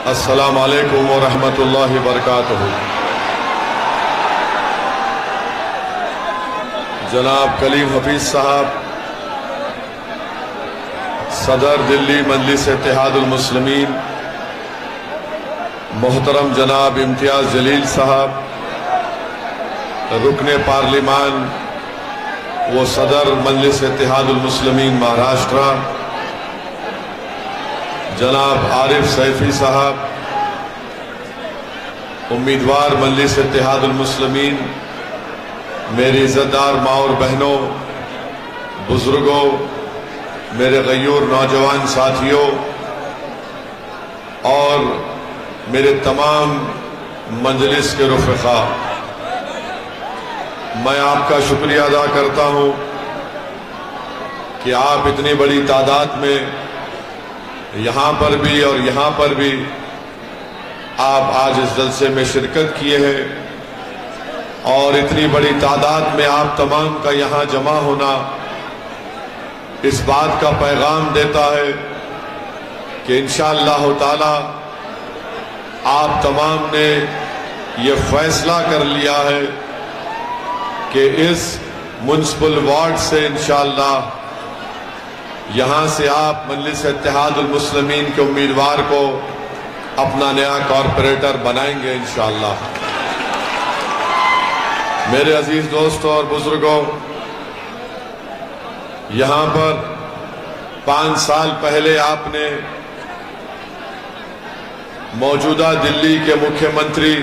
अस्सलामु अलैकुम व रहमतुल्लाहि व बरकातुहू। जनाब कलीम हफीज साहब, सदर दिल्ली मजलिस इत्तेहादुल मुस्लिमीन, मोहतरम जनाब इम्तियाज जलील साहब, रुकने पार्लिमान वो सदर मजलिस इत्तेहादुल मुस्लिमीन महाराष्ट्र, जनाब आरिफ सैफी साहब, उम्मीदवार मजलिस इत्तेहादुल मुस्लिमीन, मेरी इज्जतदार माँ और बहनों, बुजुर्गों, मेरे गयूर नौजवान साथियों और मेरे तमाम मजलिस के रुफ़क़ा, मैं आपका शुक्रिया अदा करता हूँ कि आप इतनी बड़ी तादाद में यहाँ पर भी और यहाँ पर भी आप आज इस जलसे में शिरकत किए हैं और इतनी बड़ी तादाद में आप तमाम का यहाँ जमा होना इस बात का पैगाम देता है कि इंशाअल्लाह ताला आप तमाम ने ये फैसला कर लिया है कि इस म्युनिसिपल वार्ड से इंशाअल्लाह यहाँ से आप मजलिस इत्तेहादुल मुस्लिमीन के उम्मीदवार को अपना नया कॉरपोरेटर बनाएंगे इंशाअल्लाह। मेरे अजीज दोस्तों और बुजुर्गों, यहाँ पर 5 साल पहले आपने मौजूदा दिल्ली के मुख्यमंत्री,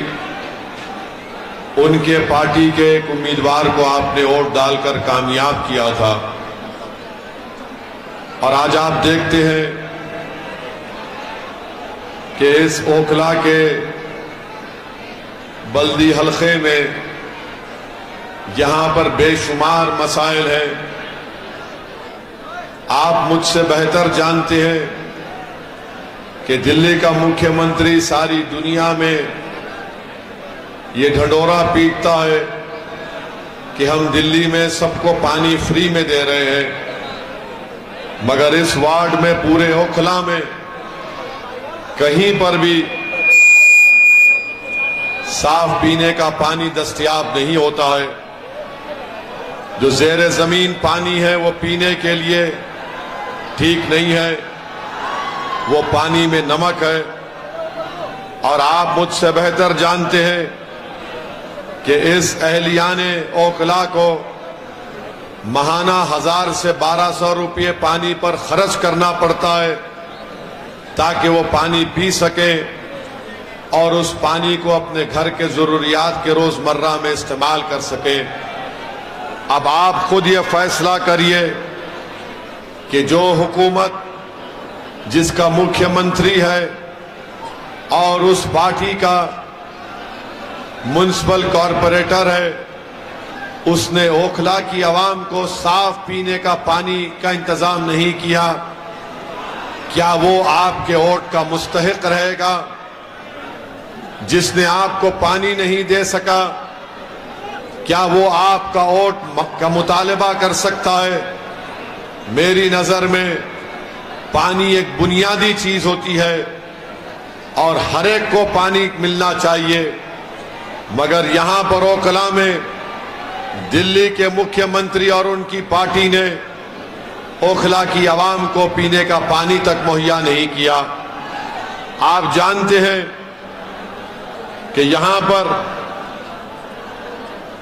उनके पार्टी के एक उम्मीदवार को आपने वोट डालकर कामयाब किया था और आज आप देखते हैं कि इस ओखला के बल्दी हलके में यहां पर बेशुमार मसाइल हैं। आप मुझसे बेहतर जानते हैं कि दिल्ली का मुख्यमंत्री सारी दुनिया में ये ढंढोरा पीटता है कि हम दिल्ली में सबको पानी फ्री में दे रहे हैं, मगर इस वार्ड में पूरे ओखला में कहीं पर भी साफ पीने का पानी दस्तयाब नहीं होता है। जो ज़ेरे जमीन पानी है वो पीने के लिए ठीक नहीं है, वो पानी में नमक है। और आप मुझसे बेहतर जानते हैं कि इस अहलियाने ओखला को महाना 1000 से 1200 रुपये पानी पर खर्च करना पड़ता है ताकि वो पानी पी सके और उस पानी को अपने घर के जरूरियात के रोजमर्रा में इस्तेमाल कर सके। अब आप खुद ये फैसला करिए कि जो हुकूमत जिसका मुख्यमंत्री है और उस पार्टी का म्युनिसिपल कॉरपोरेटर है, उसने ओखला की आवाम को साफ पीने का पानी का इंतजाम नहीं किया, क्या वो आपके वोट का मुस्तहिक रहेगा? जिसने आपको पानी नहीं दे सका, क्या वो आपका वोट का मुतालबा कर सकता है? मेरी नजर में पानी एक बुनियादी चीज होती है और हर एक को पानी मिलना चाहिए, मगर यहां पर ओखला में दिल्ली के मुख्यमंत्री और उनकी पार्टी ने ओखला की आवाम को पीने का पानी तक मुहैया नहीं किया। आप जानते हैं कि यहां पर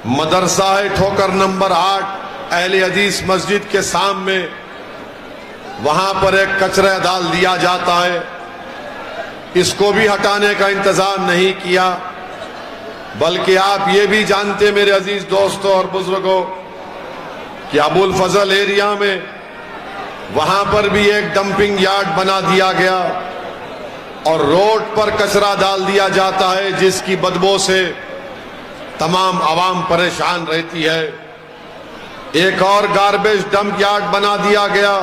मदरसा है ठोकर नंबर 8 अहले हदीस मस्जिद के सामने, वहां पर एक कचरा डाल दिया जाता है, इसको भी हटाने का इंतजाम नहीं किया। बल्कि आप ये भी जानते मेरे अजीज दोस्तों और बुजुर्गों कि अबुल फजल एरिया में वहां पर भी एक डंपिंग यार्ड बना दिया गया और रोड पर कचरा डाल दिया जाता है, जिसकी बदबू से तमाम आवाम परेशान रहती है। एक और गार्बेज डंप यार्ड बना दिया गया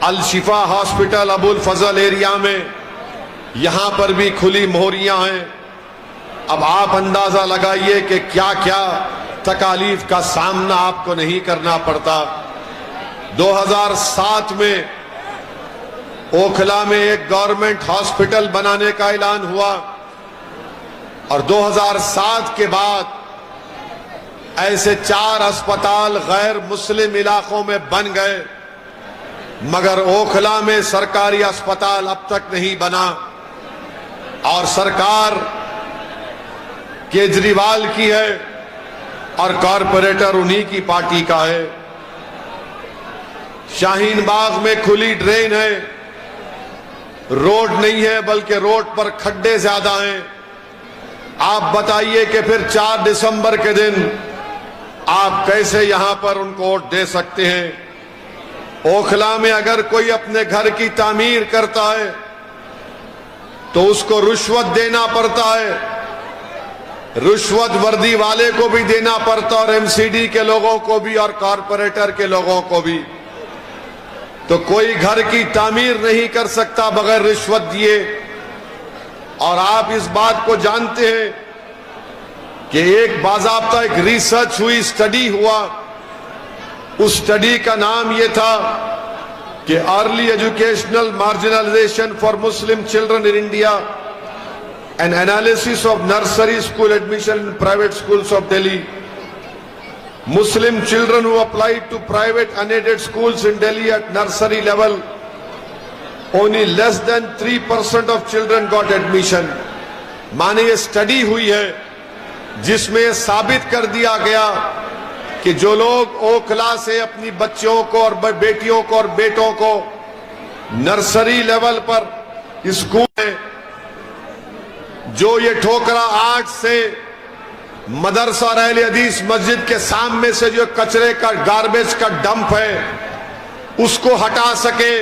अल शिफा हॉस्पिटल अबुल फजल एरिया में, यहां पर भी खुली मोहरियां हैं। अब आप अंदाजा लगाइए कि क्या क्या तकालीफ का सामना आपको नहीं करना पड़ता। 2007 में ओखला में एक गवर्नमेंट हॉस्पिटल बनाने का ऐलान हुआ और 2007 के बाद ऐसे 4 अस्पताल गैर मुस्लिम इलाकों में बन गए, मगर ओखला में सरकारी अस्पताल अब तक नहीं बना। और सरकार केजरीवाल की है और कॉरपोरेटर उन्हीं की पार्टी का है। शाहीन बाग में खुली ड्रेन है, रोड नहीं है, बल्कि रोड पर खड्डे ज्यादा हैं। आप बताइए कि फिर 4 दिसंबर के दिन आप कैसे यहां पर उनको वोट दे सकते हैं। ओखला में अगर कोई अपने घर की तामीर करता है तो उसको रुश्वत देना पड़ता है, रुश्वत वर्दी वाले को भी देना पड़ता और एमसीडी के लोगों को भी और कॉरपोरेटर के लोगों को भी। तो कोई घर की तामीर नहीं कर सकता बगैर रिश्वत दिए। और आप इस बात को जानते हैं कि एक बाज़ाब्ता एक रिसर्च हुई, स्टडी हुआ। उस स्टडी का नाम यह था कि early educational marginalisation for Muslim children in India, N analysis of nursery school admission in private schools of Delhi. Muslim children who applied to private unaided schools in Delhi at nursery level, only less than 3% of children got admission. माने ये study हुई है जिसमें ये साबित कर दिया गया कि जो लोग ओखला से अपनी बच्चों को और बेटियों को और बेटों को नर्सरी लेवल पर स्कूल में, जो ये ठोकरा 8 से मदरसा और अहले हदीस मस्जिद के सामने से जो कचरे का गार्बेज का डंप है उसको हटा सके,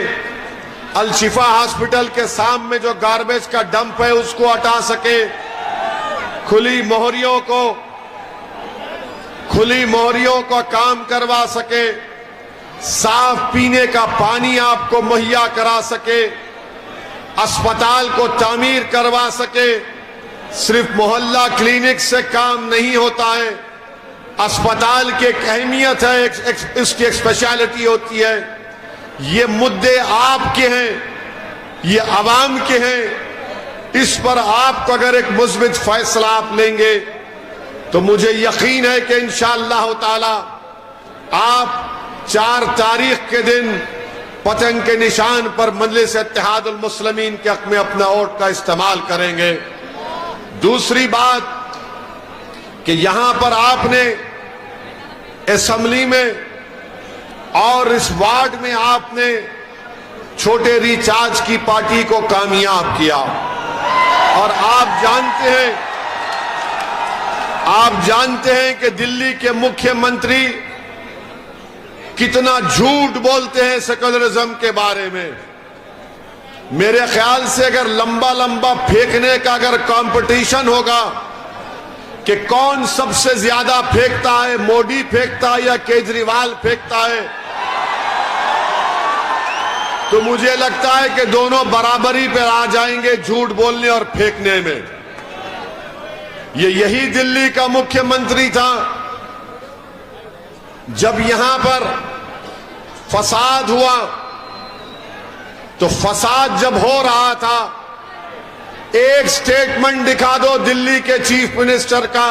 अल-शिफा हॉस्पिटल के सामने जो गार्बेज का डंप है उसको हटा सके, खुली मोहरियों का काम करवा सके, साफ पीने का पानी आपको मुहैया करा सके, अस्पताल को तामीर करवा सके। सिर्फ मोहल्ला क्लिनिक से काम नहीं होता है, अस्पताल की एक अहमियत है, इसकी एक स्पेशलिटी होती है। ये मुद्दे आपके हैं, ये आवाम के हैं। इस पर आपको अगर एक मुस्बित फैसला आप लेंगे तो मुझे यकीन है कि इंशाअल्लाह ताला आप 4 तारीख के दिन पतंग के निशान पर मजलिस इत्तेहादुल मुस्लिमीन के हक में अपना वोट का इस्तेमाल करेंगे। दूसरी बात कि यहां पर आपने असेंबली में और इस वार्ड में आपने छोटे रिचार्ज की पार्टी को कामयाब किया। और आप जानते हैं कि दिल्ली के मुख्यमंत्री कितना झूठ बोलते हैं सेक्युलरिज्म के बारे में। मेरे ख्याल से अगर लंबा फेंकने का अगर कंपटीशन होगा कि कौन सबसे ज्यादा फेंकता है, मोदी फेंकता है या केजरीवाल फेंकता है, तो मुझे लगता है कि दोनों बराबरी पर आ जाएंगे झूठ बोलने और फेंकने में। यही दिल्ली का मुख्यमंत्री था जब यहां पर फसाद हुआ, तो फसाद जब हो रहा था एक स्टेटमेंट दिखा दो दिल्ली के चीफ मिनिस्टर का,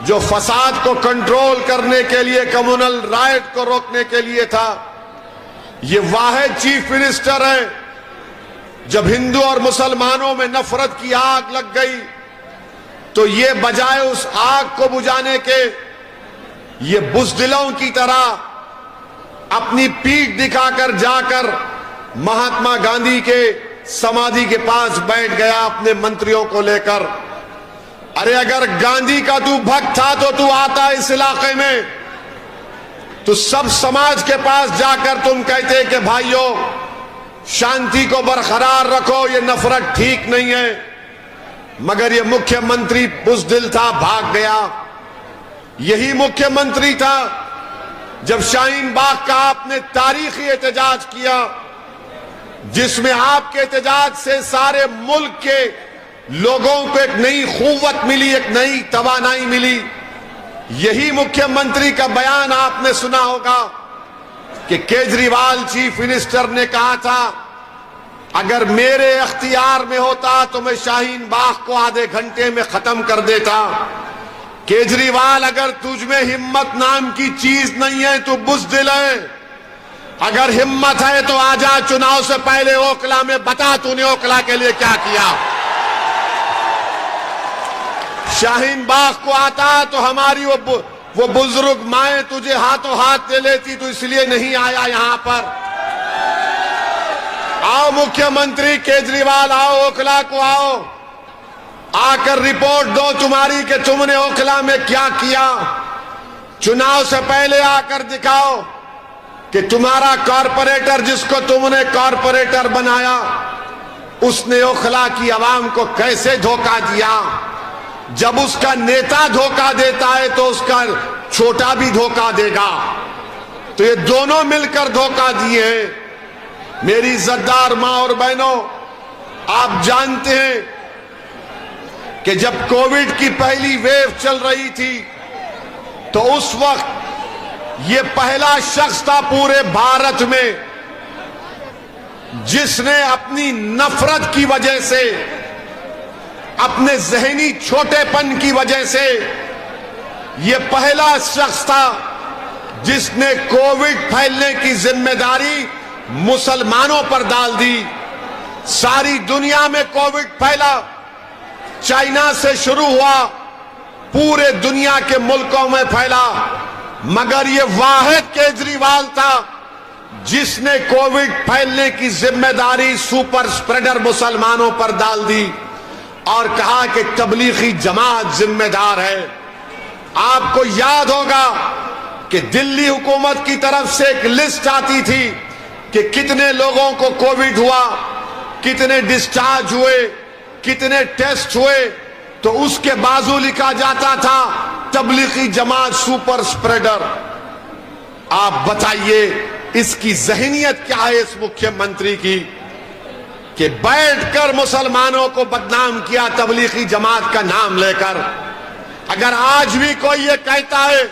जो फसाद को कंट्रोल करने के लिए, कम्युनल राइट को रोकने के लिए था। ये वाहिद चीफ मिनिस्टर है जब हिंदू और मुसलमानों में नफरत की आग लग गई तो ये बजाय उस आग को बुझाने के, ये बुज़दिलों की तरह अपनी पीठ दिखाकर जाकर महात्मा गांधी के समाधि के पास बैठ गया अपने मंत्रियों को लेकर। अरे अगर गांधी का तू भक्त था तो तू आता इस इलाके में, तो सब समाज के पास जाकर तुम कहते कि भाइयों शांति को बरकरार रखो, ये नफरत ठीक नहीं है। मगर ये मुख्यमंत्री बुज़दिल था, भाग गया। यही मुख्यमंत्री था जब शाहीन बाग का आपने तारीखी एहतजाज किया, जिसमें आपके एहतजाज से सारे मुल्क के लोगों को एक नई क़ुव्वत मिली, एक नई तवानाई मिली। यही मुख्यमंत्री का बयान आपने सुना होगा कि केजरीवाल चीफ मिनिस्टर ने कहा था अगर मेरे अख्तियार में होता तो मैं शाहीन बाग को आधे घंटे में खत्म कर देता। केजरीवाल, अगर तुझ में हिम्मत नाम की चीज नहीं है तो बुज़दिल है। अगर हिम्मत है तो आजा, चुनाव से पहले ओखला में बता तूने ओखला के लिए क्या किया। शाहीन बाग को आता तो हमारी वो बुजुर्ग माए तुझे हाथों हाथ दे लेती, तो इसलिए नहीं आया यहां पर। आओ मुख्यमंत्री केजरीवाल, आओ ओखला को आओ, आकर रिपोर्ट दो तुम्हारी कि तुमने ओखला में क्या किया। चुनाव से पहले आकर दिखाओ कि तुम्हारा कॉरपोरेटर, जिसको तुमने कॉरपोरेटर बनाया, उसने ओखला की आवाम को कैसे धोखा दिया। जब उसका नेता धोखा देता है तो उसका छोटा भी धोखा देगा। तो ये दोनों मिलकर धोखा दिए हैं। मेरी इज्जतदार मां और बहनों, आप जानते हैं कि जब कोविड की पहली वेव चल रही थी तो उस वक्त ये पहला शख्स था पूरे भारत में जिसने अपनी नफरत की वजह से, अपने जहनी छोटेपन की वजह से, ये पहला शख्स था जिसने कोविड फैलने की जिम्मेदारी मुसलमानों पर डाल दी। सारी दुनिया में कोविड फैला, चाइना से शुरू हुआ, पूरे दुनिया के मुल्कों में फैला, मगर ये वाहिद केजरीवाल था जिसने कोविड फैलने की जिम्मेदारी सुपर स्प्रेडर मुसलमानों पर डाल दी और कहा कि तबलीगी जमात जिम्मेदार है। आपको याद होगा कि दिल्ली हुकूमत की तरफ से एक लिस्ट आती थी कि कितने लोगों को कोविड हुआ, कितने डिस्चार्ज हुए, कितने टेस्ट हुए, तो उसके बाजू लिखा जाता था तबलीगी जमात सुपर स्प्रेडर। आप बताइए इसकी जहनियत क्या है इस मुख्यमंत्री की कि बैठकर मुसलमानों को बदनाम किया तबलीगी जमात का नाम लेकर। अगर आज भी कोई ये कहता है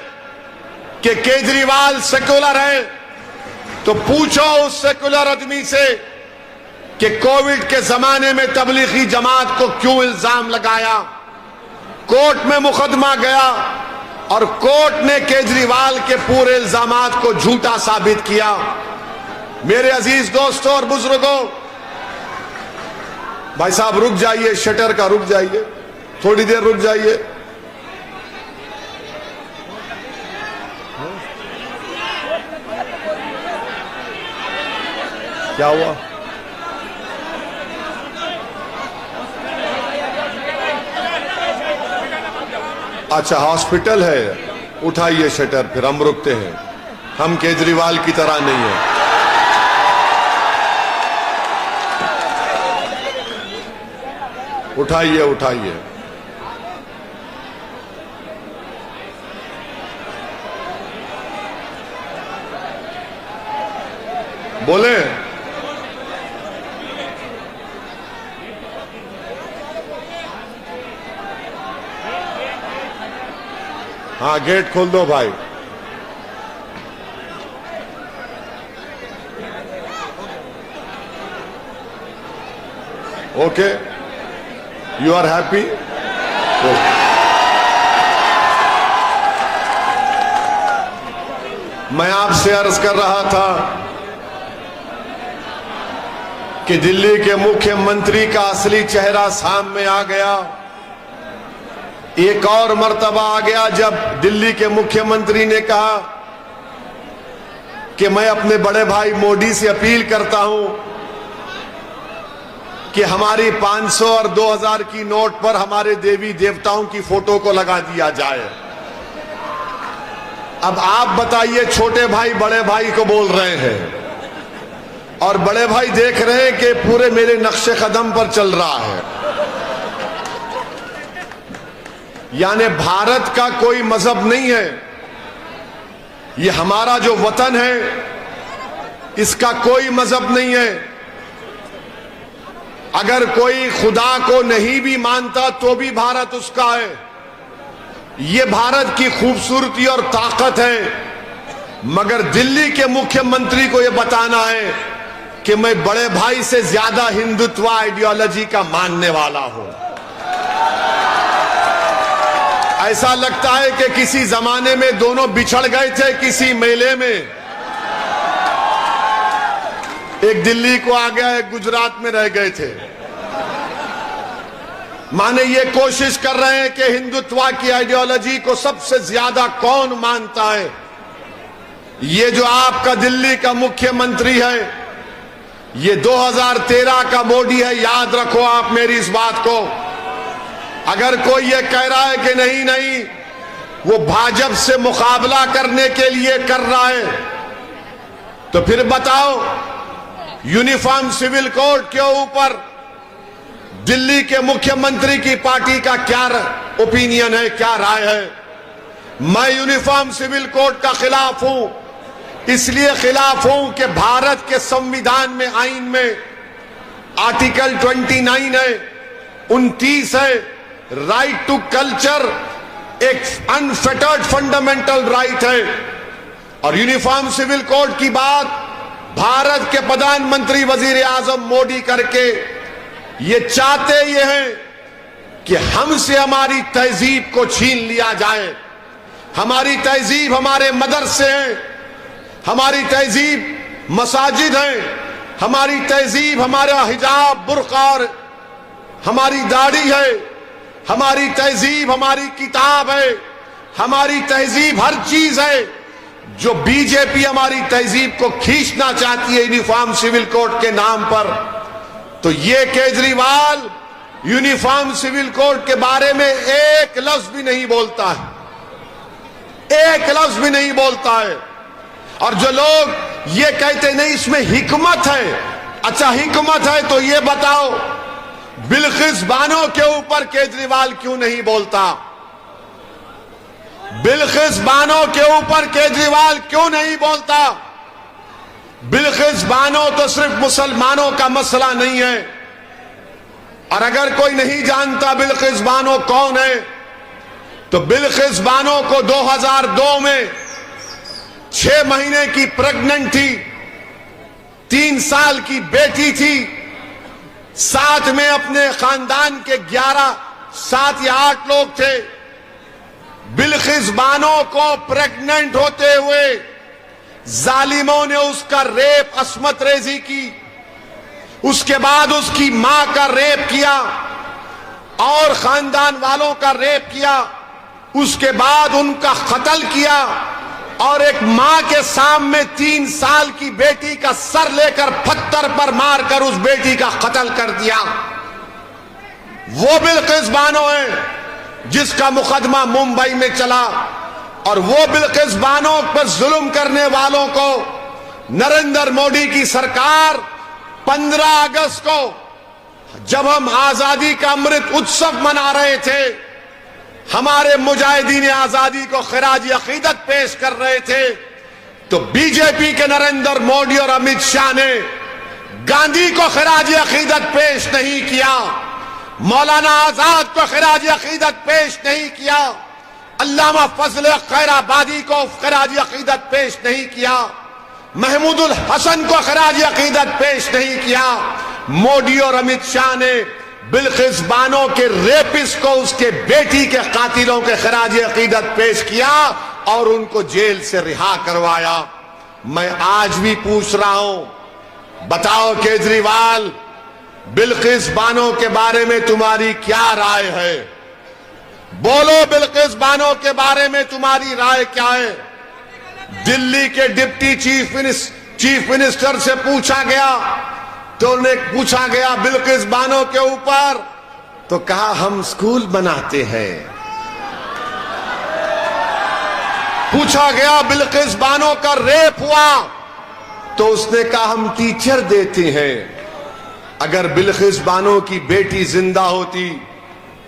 कि केजरीवाल सेकुलर है तो पूछो उस सेकुलर आदमी से कि कोविड के जमाने में तबलीगी जमात को क्यों इल्जाम लगाया। कोर्ट में मुकदमा गया और कोर्ट ने केजरीवाल के पूरे इल्जामात को झूठा साबित किया। मेरे अजीज दोस्तों और बुजुर्गों, भाई साहब रुक जाइए, शटर का रुक जाइए, थोड़ी देर रुक जाइए। क्या हुआ? अच्छा हॉस्पिटल है, उठाइए शटर, फिर हम रुकते हैं। हम केजरीवाल की तरह नहीं है। उठाइए उठाइए। बोले हाँ, गेट खोल दो भाई। Okay, you are happy? मैं आपसे अर्ज कर रहा था कि दिल्ली के मुख्यमंत्री का असली चेहरा सामने आ गया। एक और मर्तबा आ गया जब दिल्ली के मुख्यमंत्री ने कहा कि मैं अपने बड़े भाई मोदी से अपील करता हूं कि हमारी 500 और 2000 की नोट पर हमारे देवी देवताओं की फोटो को लगा दिया जाए। अब आप बताइए, छोटे भाई बड़े भाई को बोल रहे हैं और बड़े भाई देख रहे हैं कि पूरे मेरे नक्शे कदम पर चल रहा है। यानी भारत का कोई मजहब नहीं है, ये हमारा जो वतन है इसका कोई मजहब नहीं है। अगर कोई खुदा को नहीं भी मानता तो भी भारत उसका है। ये भारत की खूबसूरती और ताकत है। मगर दिल्ली के मुख्यमंत्री को यह बताना है कि मैं बड़े भाई से ज्यादा हिंदुत्व आइडियोलॉजी का मानने वाला हूं। ऐसा लगता है कि किसी जमाने में दोनों बिछड़ गए थे किसी मेले में। एक दिल्ली को आ गया, एक गुजरात में रह गए थे। माने ये कोशिश कर रहे हैं कि हिंदुत्व की आइडियोलॉजी को सबसे ज्यादा कौन मानता है। ये जो आपका दिल्ली का मुख्यमंत्री है, ये 2013 का मोदी है। याद रखो आप मेरी इस बात को। अगर कोई ये कह रहा है कि नहीं नहीं वो भाजपा से मुकाबला करने के लिए कर रहा है, तो फिर बताओ यूनिफॉर्म सिविल कोड के ऊपर दिल्ली के मुख्यमंत्री की पार्टी का क्या ओपिनियन है, क्या राय है। मैं यूनिफॉर्म सिविल कोड का खिलाफ हूं। इसलिए खिलाफ हूं कि भारत के संविधान में, आइन में आर्टिकल 29 है, 29 है, राइट टू कल्चर एक अनफेटर्ड फंडामेंटल राइट है। और यूनिफॉर्म सिविल कोड की बात भारत के प्रधानमंत्री वजीर आजम मोदी करके ये चाहते ये हैं कि हमसे हमारी तहजीब को छीन लिया जाए। हमारी तहजीब हमारे मदरसे हैं, हमारी तहजीब मसाजिद है, हमारी तहजीब हमारा हिजाब बुर्का और हमारी दाढ़ी है, हमारी तहजीब हमारी किताब है, हमारी तहजीब हर चीज है। जो बीजेपी हमारी तहजीब को खींचना चाहती है यूनिफॉर्म सिविल कोड के नाम पर, तो ये केजरीवाल यूनिफॉर्म सिविल कोड के बारे में एक लफ्ज भी नहीं बोलता है, एक लफ्ज भी नहीं बोलता है। और जो लोग ये कहते नहीं इसमें हिकमत है, अच्छा हिकमत है तो ये बताओ बिल्किस बानो के ऊपर केजरीवाल क्यों नहीं बोलता? बिल्किस बानो के ऊपर केजरीवाल क्यों नहीं बोलता? बिल्किस बानो तो सिर्फ मुसलमानों का मसला नहीं है। और अगर कोई नहीं जानता बिल्किस बानो कौन है, तो बिल्किस बानो को 2002 में 6 महीने की प्रेग्नेंट थी, 3 साल की बेटी थी, साथ में अपने खानदान के 7 या 8 लोग थे। बिल्किस बानो को प्रेग्नेंट होते हुए जालिमों ने उसका रेप, अस्मत रेजी की, उसके बाद उसकी मां का रेप किया और खानदान वालों का रेप किया, उसके बाद उनका कत्ल किया और एक मां के सामने 3 साल की बेटी का सर लेकर पत्थर पर मारकर उस बेटी का कत्ल कर दिया। वो बिल्किस बानो है जिसका मुकदमा मुंबई में चला। और वो बिल्किस बानो पर जुल्म करने वालों को नरेंद्र मोदी की सरकार 15 अगस्त को जब हम आजादी का अमृत उत्सव मना रहे थे, हमारे मुजाहिदीन आजादी को खिराज अकीदत पेश कर रहे थे, तो बीजेपी के नरेंद्र मोदी और अमित शाह ने गांधी को खिराज अकीदत पेश नहीं किया, मौलाना आजाद को खिराज अकीदत पेश नहीं किया, अल्लामा फजल खैराबादी को खिराज अकीदत पेश नहीं किया, महमूदुल हसन को खिराज अकीदत पेश नहीं किया। मोदी और अमित शाह ने बिल्किस बानो के रेपिस्ट को, उसके बेटी के कातिलों के खिराज अकीदत पेश किया और उनको जेल से रिहा करवाया। मैं आज भी पूछ रहा हूं, बताओ केजरीवाल, बिल्किस बानो के बारे में तुम्हारी क्या राय है? बोलो बिल्किस बानो के बारे में तुम्हारी राय क्या है? दिल्ली के डिप्टी चीफ मिनिस्टर से पूछा गया, तो उन्हें पूछा गया बिल्किस बानो के ऊपर, तो कहा हम स्कूल बनाते हैं। पूछा गया बिल्किस बानो का रेप हुआ, तो उसने कहा हम टीचर देते हैं। अगर बिल्किस बानो की बेटी जिंदा होती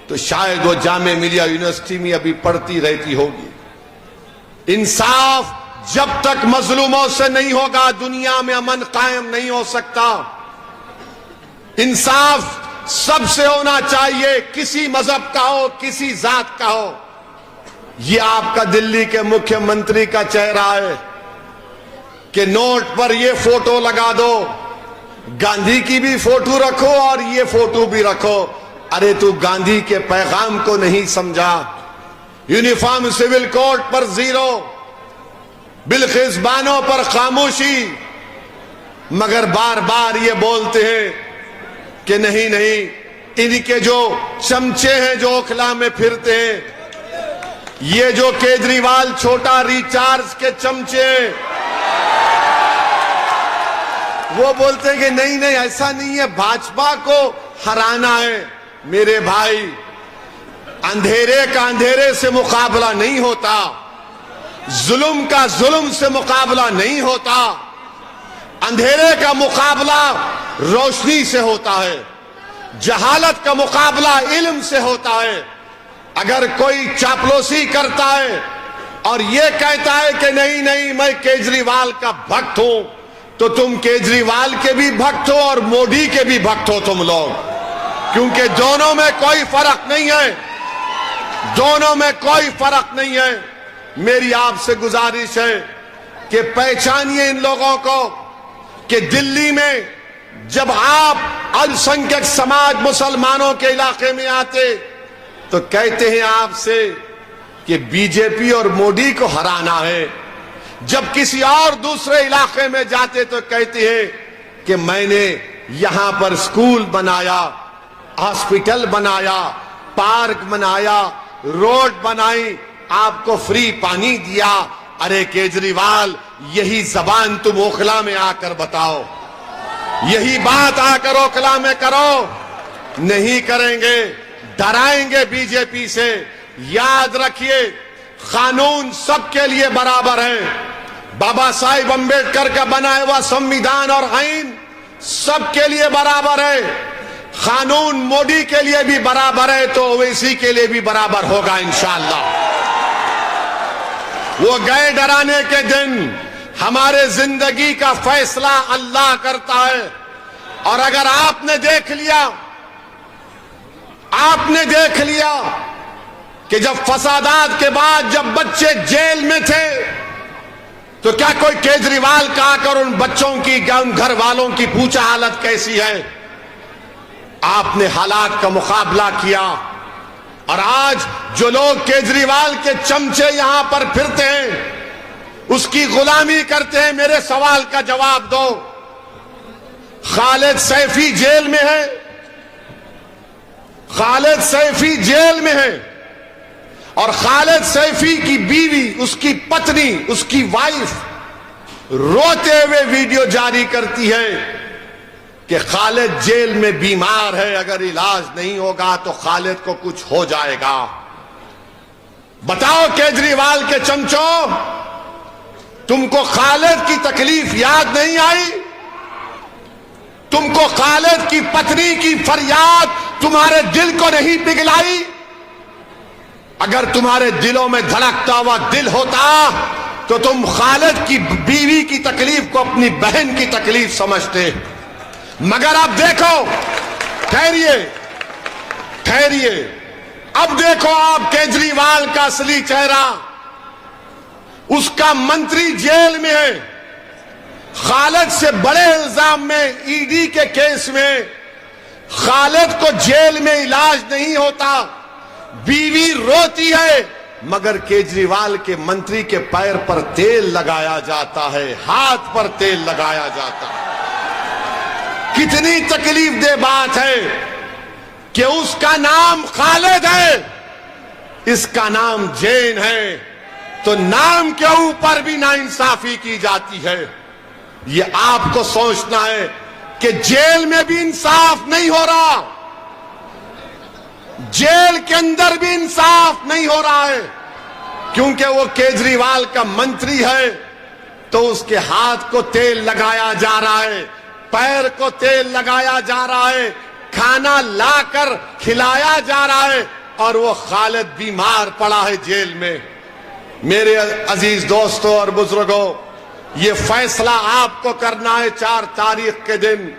तो शायद वो जामे मिलिया यूनिवर्सिटी में अभी पढ़ती रहती होगी। इंसाफ जब तक मजलूमों से नहीं होगा, दुनिया में अमन कायम नहीं हो सकता। इंसाफ सबसे होना चाहिए, किसी मजहब का हो, किसी जात का हो। ये आपका दिल्ली के मुख्यमंत्री का चेहरा है कि नोट पर ये फोटो लगा दो, गांधी की भी फोटो रखो और ये फोटो भी रखो। अरे तू गांधी के पैगाम को नहीं समझा। यूनिफॉर्म सिविल कोड पर 0, बिल्किस बानो पर खामोशी, मगर बार बार ये बोलते हैं कि नहीं नहीं, इनके जो चमचे हैं जो ओखला में फिरते हैं, ये जो केजरीवाल छोटा रिचार्ज के चमचे हैं, वो बोलते हैं कि नहीं नहीं ऐसा नहीं है, भाजपा को हराना है। मेरे भाई, अंधेरे का अंधेरे से मुकाबला नहीं होता, जुल्म का जुल्म से मुकाबला नहीं होता, अंधेरे का मुकाबला रोशनी से होता है, जहालत का मुकाबला इल्म से होता है। अगर कोई चापलूसी करता है और ये कहता है कि नहीं नहीं मैं केजरीवाल का भक्त हूं, तो तुम केजरीवाल के भी भक्त हो और मोदी के भी भक्त हो तुम लोग, क्योंकि दोनों में कोई फर्क नहीं है, दोनों में कोई फर्क नहीं है। मेरी आपसे गुजारिश है कि पहचानिए इन लोगों को कि दिल्ली में जब आप अल्पसंख्यक समाज मुसलमानों के इलाके में आते तो कहते हैं आपसे कि बीजेपी और मोदी को हराना है, जब किसी और दूसरे इलाके में जाते तो कहते हैं कि मैंने यहां पर स्कूल बनाया, हॉस्पिटल बनाया, पार्क बनाया, रोड बनाई, आपको फ्री पानी दिया। अरे केजरीवाल, यही जबान तुम ओखला में आकर बताओ, यही बात आकर ओखला में करो। नहीं करेंगे, डराएंगे बीजेपी से। याद रखिए, कानून सबके लिए बराबर है। बाबा साहिब अंबेडकर का बनाया हुआ संविधान और आईन सबके लिए बराबर है। कानून मोदी के लिए भी बराबर है तो ओवैसी के लिए भी बराबर होगा इंशाअल्लाह। वो गए डराने के दिन, हमारे जिंदगी का फैसला अल्लाह करता है। और अगर आपने देख लिया कि जब फसादात के बाद जब बच्चे जेल में थे तो क्या कोई केजरीवाल का आकर उन बच्चों की, उन घर वालों की पूछा हालत कैसी है? आपने हालात का मुकाबला किया। और आज जो लोग केजरीवाल के चमचे यहां पर फिरते हैं, उसकी गुलामी करते हैं, मेरे सवाल का जवाब दो। खालिद सैफी जेल में है, खालिद सैफी जेल में है, और खालिद सैफी की बीवी, उसकी पत्नी, उसकी वाइफ रोते हुए वीडियो जारी करती है कि खालिद जेल में बीमार है, अगर इलाज नहीं होगा तो खालिद को कुछ हो जाएगा। बताओ केजरीवाल के चमचों, तुमको खालिद की तकलीफ याद नहीं आई? तुमको खालिद की पत्नी की फरियाद तुम्हारे दिल को नहीं पिघलाई? अगर तुम्हारे दिलों में धड़कता हुआ दिल होता तो तुम खालिद की बीवी की तकलीफ को अपनी बहन की तकलीफ समझते। मगर अब देखो, ठहरिए ठहरिए, अब देखो आप केजरीवाल का असली चेहरा। उसका मंत्री जेल में है, खालिद से बड़े इल्जाम में, ईडी के केस में खालिद को जेल में इलाज नहीं होता, बीवी रोती है, मगर केजरीवाल के मंत्री के पैर पर तेल लगाया जाता है, हाथ पर तेल लगाया जाता है। कितनी तकलीफ दे बात है कि उसका नाम खालिद है, इसका नाम जैन है, तो नाम के ऊपर भी नाइंसाफी की जाती है। ये आपको सोचना है कि जेल में भी इंसाफ नहीं हो रहा, जेल के अंदर भी इंसाफ नहीं हो रहा है, क्योंकि वो केजरीवाल का मंत्री है तो उसके हाथ को तेल लगाया जा रहा है, पैर को तेल लगाया जा रहा है, खाना लाकर खिलाया जा रहा है, और वो खालिद बीमार पड़ा है जेल में। मेरे अजीज दोस्तों और बुजुर्गों, ये फैसला आपको करना है 4 तारीख के दिन।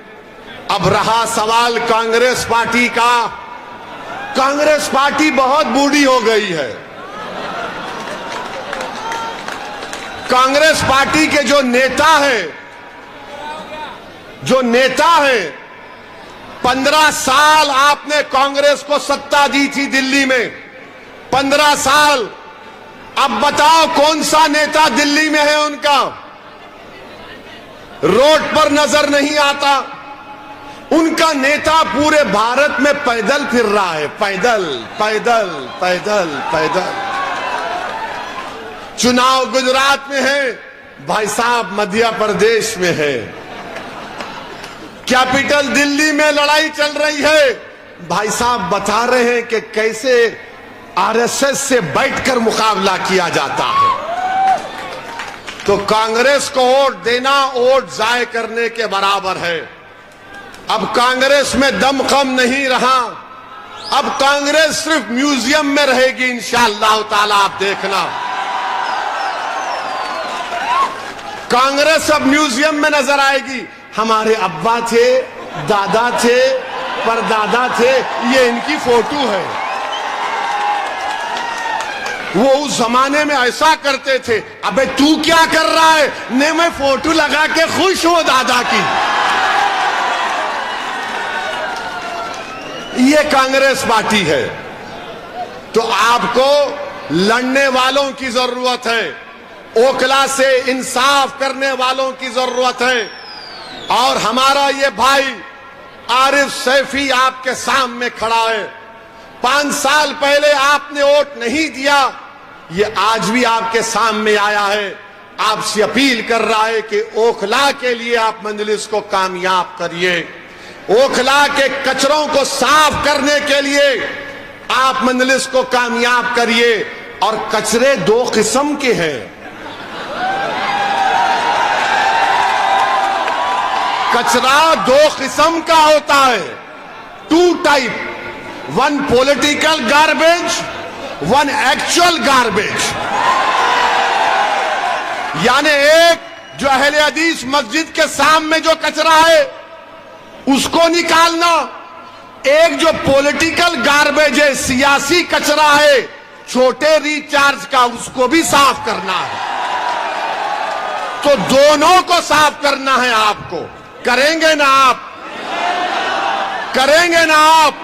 अब रहा सवाल कांग्रेस पार्टी का। कांग्रेस पार्टी बहुत बूढ़ी हो गई है। कांग्रेस पार्टी के जो नेता हैं, जो नेता है, 15 साल आपने कांग्रेस को सत्ता दी थी दिल्ली में, 15 साल। अब बताओ कौन सा नेता दिल्ली में है उनका? रोड पर नजर नहीं आता। उनका नेता पूरे भारत में पैदल फिर रहा है, पैदल पैदल पैदल पैदल। चुनाव गुजरात में है, भाई साहब मध्य प्रदेश में है। कैपिटल दिल्ली में लड़ाई चल रही है, भाई साहब बता रहे हैं कि कैसे आरएसएस से बैठकर मुकाबला किया जाता है। तो कांग्रेस को वोट देना वोट जाय करने के बराबर है। अब कांग्रेस में दमखम नहीं रहा। अब कांग्रेस सिर्फ म्यूजियम में रहेगी इंशाअल्लाह ताला। आप देखना, कांग्रेस अब म्यूजियम में नजर आएगी। हमारे अब्बा थे, दादा थे, परदादा थे, ये इनकी फोटो है। वो उस जमाने में ऐसा करते थे। अबे तू क्या कर रहा है? ने मैं फोटो लगा के खुश हूं दादा की। ये कांग्रेस पार्टी है। तो आपको लड़ने वालों की जरूरत है, ओखला से इंसाफ करने वालों की जरूरत है। और हमारा ये भाई आरिफ सैफी आपके सामने खड़ा है। 5 साल पहले आपने वोट नहीं दिया, ये आज भी आपके सामने आया है। आपसे अपील कर रहा है कि ओखला के लिए आप मजलिस को कामयाब करिए। ओखला के कचरों को साफ करने के लिए आप मजलिस को कामयाब करिए। और कचरे 2 किस्म के हैं। कचरा 2 किस्म का होता है, 2 type, 1 political garbage, 1 actual garbage. यानी एक जो अहले हदीस मस्जिद के सामने जो कचरा है उसको निकालना, एक जो पॉलिटिकल गार्बेज है, सियासी कचरा है, छोटे रिचार्ज का, उसको भी साफ करना है। तो दोनों को साफ करना है आपको। करेंगे ना आप? करेंगे ना आप?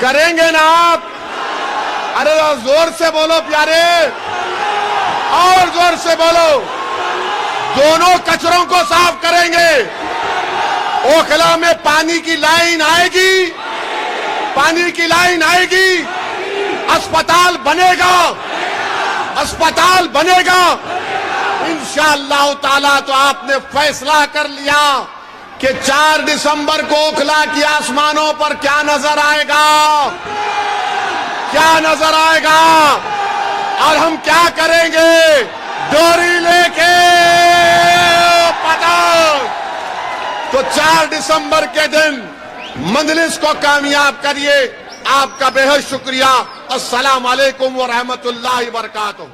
करेंगे ना आप? अरे जोर से बोलो प्यारे, और जोर से बोलो। दोनों कचरों को साफ करेंगे। ओखला में पानी की लाइन आएगी, पानी की लाइन आएगी। अस्पताल बनेगा, अस्पताल बनेगा इंशाअल्लाह ताला। तो आपने फैसला कर लिया कि 4 दिसंबर को ओखला की आसमानों पर क्या नजर आएगा, क्या नजर आएगा। और हम क्या करेंगे? डोरी लेके पतंग। तो 4 दिसंबर के दिन मजलिस को कामयाब करिए। आपका बेहद शुक्रिया। अस्सलाम वालेकुम व रहमतुल्लाहि व बरकातुहू।